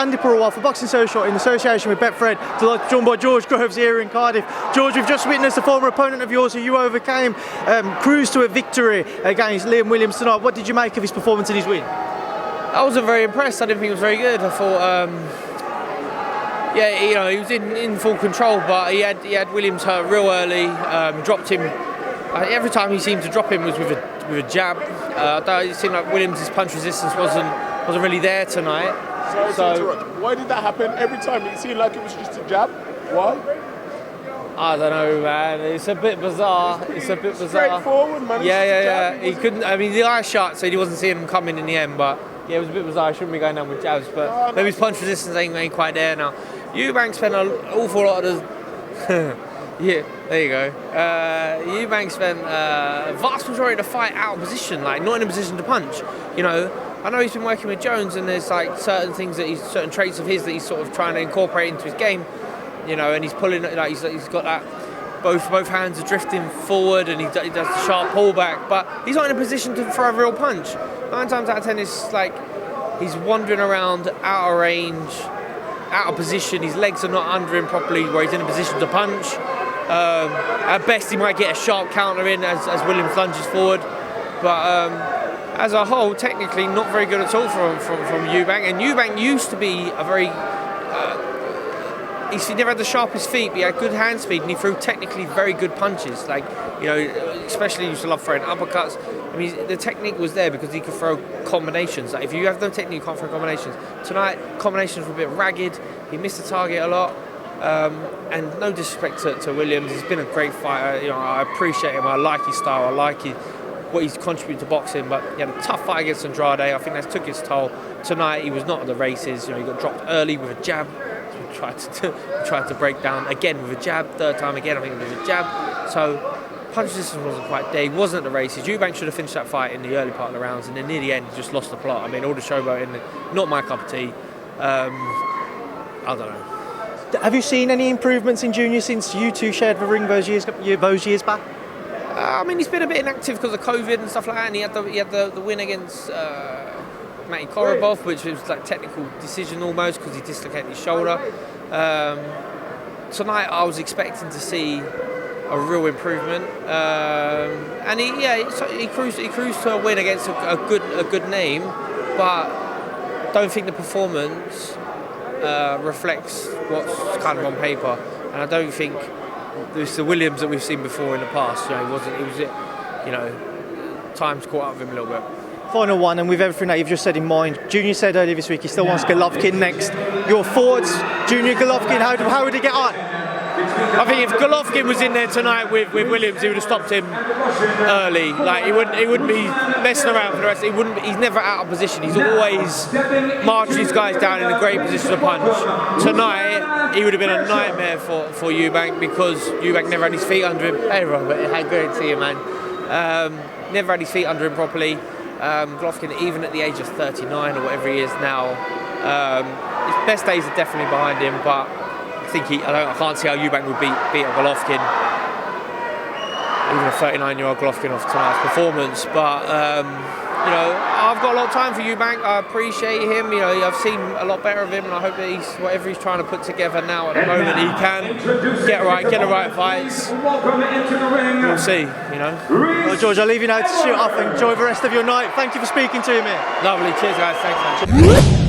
Andi Purewal for Boxing Social in association with Betfred, joined by George Groves here in Cardiff. George, we've just witnessed a former opponent of yours who you overcame, cruise to a victory against Liam Williams tonight. What did you make of his performance and his win? I wasn't very impressed. I didn't think it was very good. I thought, yeah, you know, he was in full control, but he had Williams hurt real early. Dropped him. Every time he seemed to drop him was with a jab. It seemed like Williams' punch resistance wasn't really there tonight. Sorry to interrupt. Why did that happen? Every time it seemed like it was just a jab. Why? I don't know, man. It's a bit bizarre. Straightforward, man. Yeah. He couldn't. I mean, the eye shot said he wasn't seeing him coming in the end, but yeah, it was a bit bizarre. I shouldn't be going down with jabs, but maybe his punch resistance ain't quite there now. Eubank spent an awful lot of the. Yeah, there you go. Eubank spent a vast majority of the fight out of position, like not in a position to punch. You know, I know he's been working with Jones, and there's like certain traits of his that he's sort of trying to incorporate into his game. You know, and he's pulling, like he's got that. Both hands are drifting forward, and he does the sharp pullback, but he's not in a position to throw a real punch. 9 times out of 10, it's like he's wandering around out of range, out of position. His legs are not under him properly, where he's in a position to punch. At best, he might get a sharp counter in as Williams lunges forward, but as a whole, technically not very good at all from Eubank. And Eubank used to be a very he never had the sharpest feet, but he had good hand speed, and he threw technically very good punches. Like, you know, especially he used to love throwing uppercuts. I mean, the technique was there because he could throw combinations. Like, if you have no technique, you can't throw combinations. Tonight, combinations were a bit ragged. He missed the target a lot. And no disrespect to Williams, he's been a great fighter. You know, I appreciate him. I like his style. I like what he's contributed to boxing. But he had a tough fight against Andrade. I think that took its toll. Tonight, he was not at the races. You know, he got dropped early with a jab. Tried to break down again with a jab. Third time again, I think it was a jab. So punch resistance wasn't quite there. He wasn't at the races. Eubank should have finished that fight in the early part of the rounds, and then near the end, he just lost the plot. I mean, all the showboating, not my cup of tea. I don't know. Have you seen any improvements in Junior since you two shared the ring those years back? I mean, he's been a bit inactive because of COVID and stuff like that, and he had the win against Matty Korobov, which was like technical decision almost because he dislocated his shoulder. Tonight, I was expecting to see a real improvement, and he cruised to a win against a good name, but don't think the performance reflects what's kind of on paper, and I don't think it's the Williams that we've seen before in the past. You know, time's caught up with him a little bit. Final one, and with everything that you've just said in mind, Junior said earlier this week he still wants Golovkin next. Your thoughts, Junior Golovkin, how would he get on? I think if Golovkin was in there tonight with Williams, he would have stopped him early. Like he wouldn't be messing around for the rest. He's never out of position. He's always marched these guys down in a great position to punch. Tonight, he would have been a nightmare for Eubank because Eubank never had his feet under him. Hey Robert, how good to see you, man. Never had his feet under him properly. Golovkin, even at the age of 39 or whatever he is now, his best days are definitely behind him, but I can't see how Eubank would beat a Golovkin, even a 39-year-old Golovkin off tonight's performance. But you know, I've got a lot of time for Eubank. I appreciate him. You know, I've seen a lot better of him, and I hope that whatever he's trying to put together now at the moment, he can get the right fights. We'll see. You know. Well, George, I'll leave you now to shoot off and enjoy the rest of your night. Thank you for speaking to me. Lovely. Cheers, guys. Thanks, man.